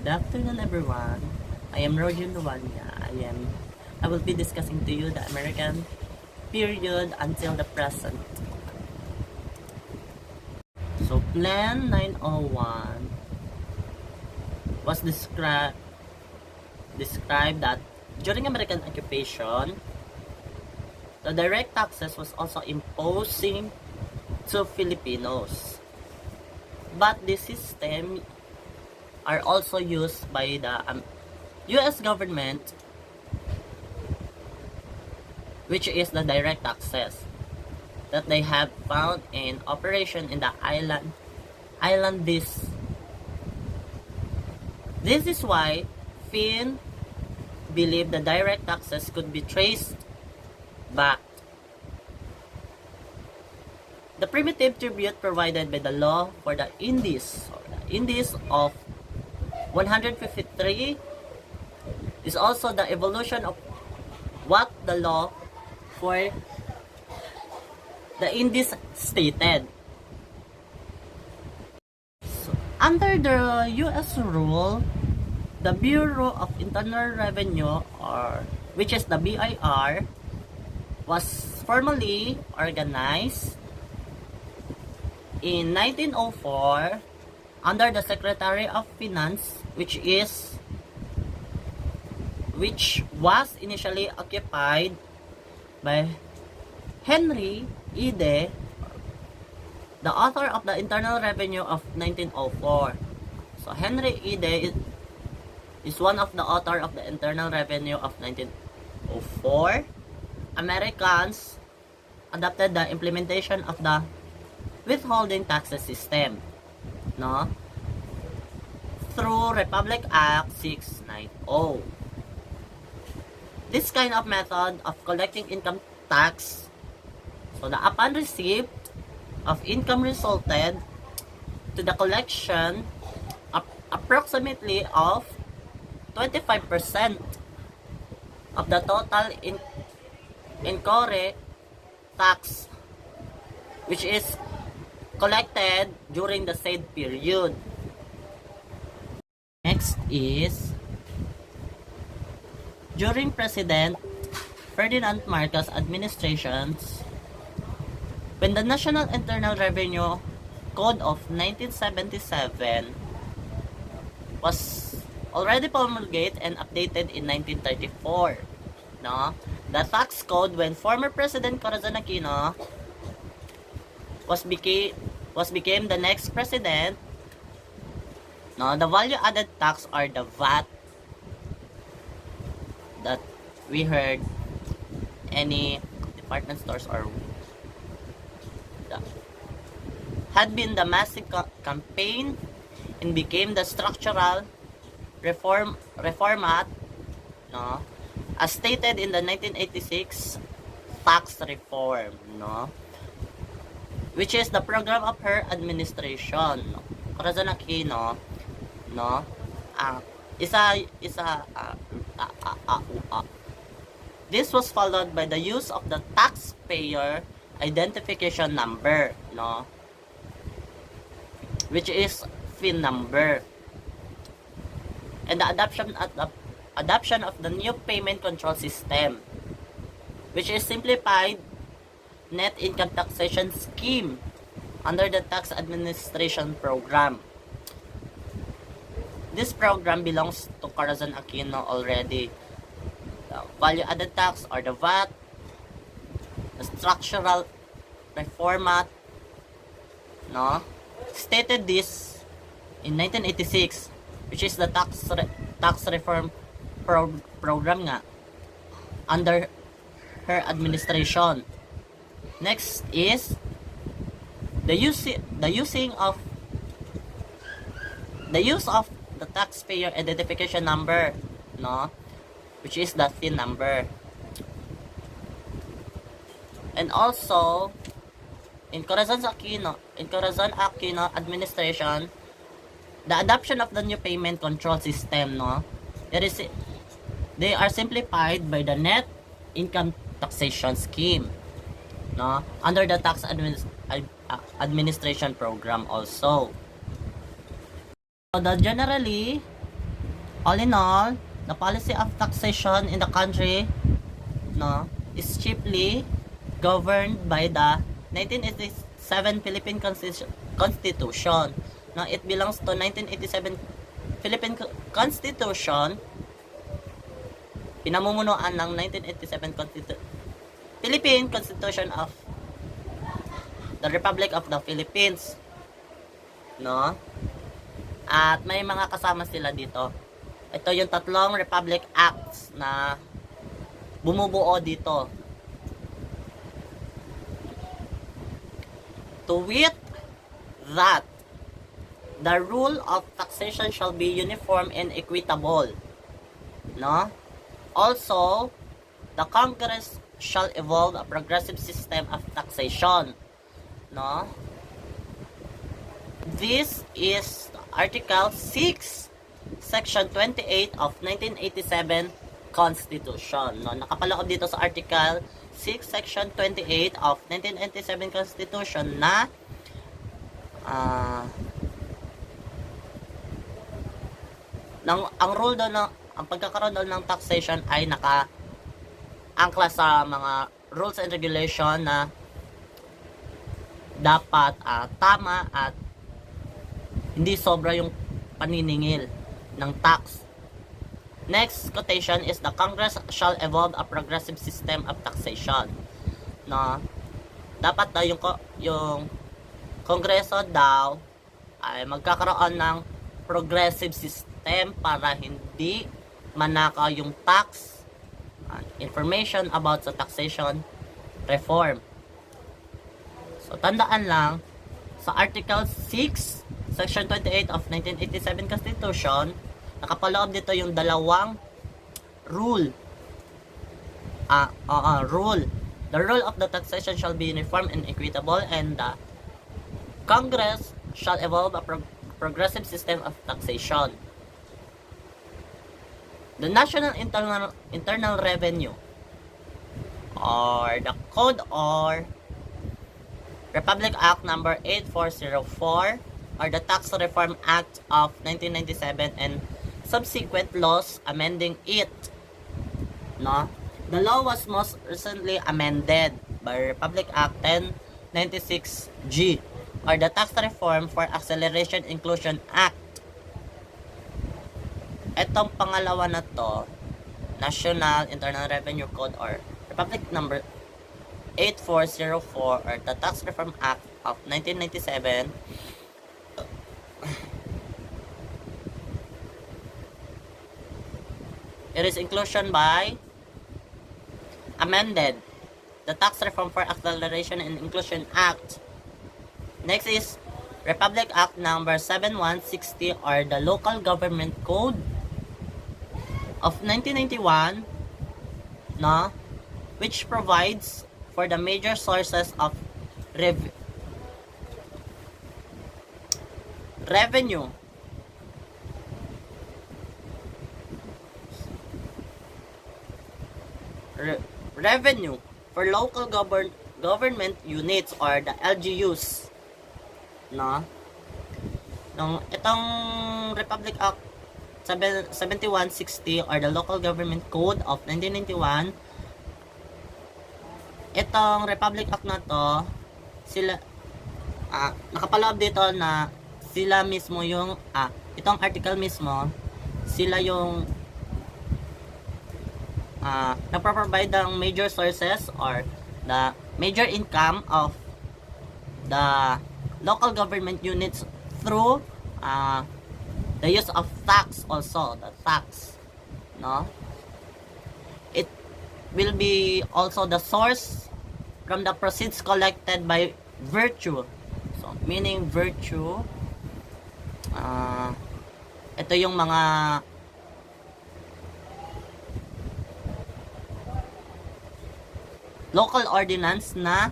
Good afternoon, everyone. I am Rojan Luwania. I will be discussing to you the American period until the present. So, Plan 901 was described that during American occupation, the direct taxes was also imposing to Filipinos. But this system are also used by the U.S. government, which is the direct taxes that they have found in operation in the island. This is why Finn believed the direct taxes could be traced back. The primitive tribute provided by the law for the Indies of 153 is also the evolution of what the law for the Indies stated. So, under the U.S. rule, the Bureau of Internal Revenue, or which is the BIR, was formally organized in 1904 under the Secretary of Finance, which was initially occupied by Henry Ide, the author of the Internal Revenue of 1904. So Henry Ide is one of the author of the Internal Revenue of 1904. Americans adopted the implementation of the withholding taxes system, no, through Republic Act 690. This kind of method of collecting income tax, so the upon receipt of income resulted to the collection approximately of 25% of the total incorrect tax, which is collected during the said period. Next is during President Ferdinand Marcos administrations, when the National Internal Revenue Code of 1977 was already promulgated and updated in 1934, no, the tax code when former President Corazon Aquino became the next president, no, the value added tax, or the VAT, that we heard any department stores or had been the massive campaign and became the structural reformat, no, as stated in the 1986 tax reform, no, which is the program of her administration, no? Corazon Aquino, no, this was followed by the use of the taxpayer identification number, no, which is FIN number, and the adoption of the new payment control system, which is simplified net income taxation scheme under the tax administration program. This program belongs to Corazon Aquino already. The value added tax, or the VAT, the structural reformat, no, stated this in 1986, which is the tax reform program nga under her administration. Next is the use of the taxpayer identification number, no, which is the TIN number. And also in Corazon Aquino administration, the adoption of the new payment control system, no, they are simplified by the net income taxation scheme, no, under the tax administration program also. So generally All in all, the policy of taxation in the country, no, is chiefly governed by the 1987 Philippine Constitution. Now, it belongs to 1987 Philippine Constitution, pinamumunuan ng 1987 Philippine Constitution of the Republic of the Philippines, no? At may mga kasama sila dito. Ito yung tatlong Republic Acts na bumubuo dito. To wit that the rule of taxation shall be uniform and equitable, no? Also, the Congress shall evolve a progressive system of taxation, no? This is Article 6, Section 28 of 1987 Constitution, no? Nakapaloob dito sa Article 6, Section 28 of 1987 Constitution na ang rule doon ng ang pagkakaroon doon ng taxation ay naka-angkla sa mga rules and regulation na dapat tama at hindi sobra yung paniningil ng tax. Next quotation is the Congress shall evolve a progressive system of taxation. No? Dapat daw yung Kongreso daw ay magkakaroon ng progressive system para hindi manakaw yung tax information about sa taxation reform. So, tandaan lang, sa Article 6, Section 28 of 1987 Constitution, nakapaloob dito yung dalawang rule. Rule. The rule of the taxation shall be uniform and equitable, and the Congress shall evolve a progressive system of taxation. The National Internal Revenue, or the Code or Republic Act number 8404, or the Tax Reform Act of 1997 and subsequent laws amending it, no? The law was most recently amended by Republic Act 1096G, or the Tax Reform for Acceleration Inclusion Act. Etong pangalawa na to, National Internal Revenue Code or Republic number 8404, or the Tax Reform Act of 1997, it is inclusion by amended the Tax Reform for Acceleration and Inclusion Act. Next is Republic Act number 7160, or the Local Government Code of 1991, no, which provides for the major sources of revenue for local government units, or the LGUs, no? Itong Republic Act 7160, or the Local Government Code of 1991, itong Republic Act na to, sila nakapaloob dito na sila mismo yung itong article mismo, sila yung nagpo-provide ng major sources or the major income of the local government units through the use of tax, also the tax, no? It will be also the source from the proceeds collected by virtue, so meaning virtue, ito yung mga local ordinance na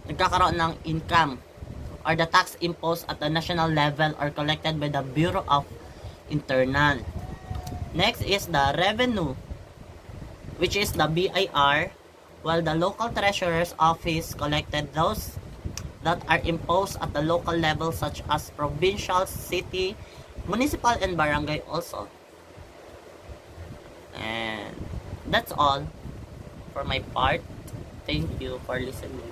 nagkakaroon ng income, or the tax imposed at the national level or collected by the Bureau of Internal. Next is the revenue, which is the BIR, while the local treasurer's office collected those that are imposed at the local level, such as provincial, city, municipal, and barangay also. That's all for my part. Thank you for listening.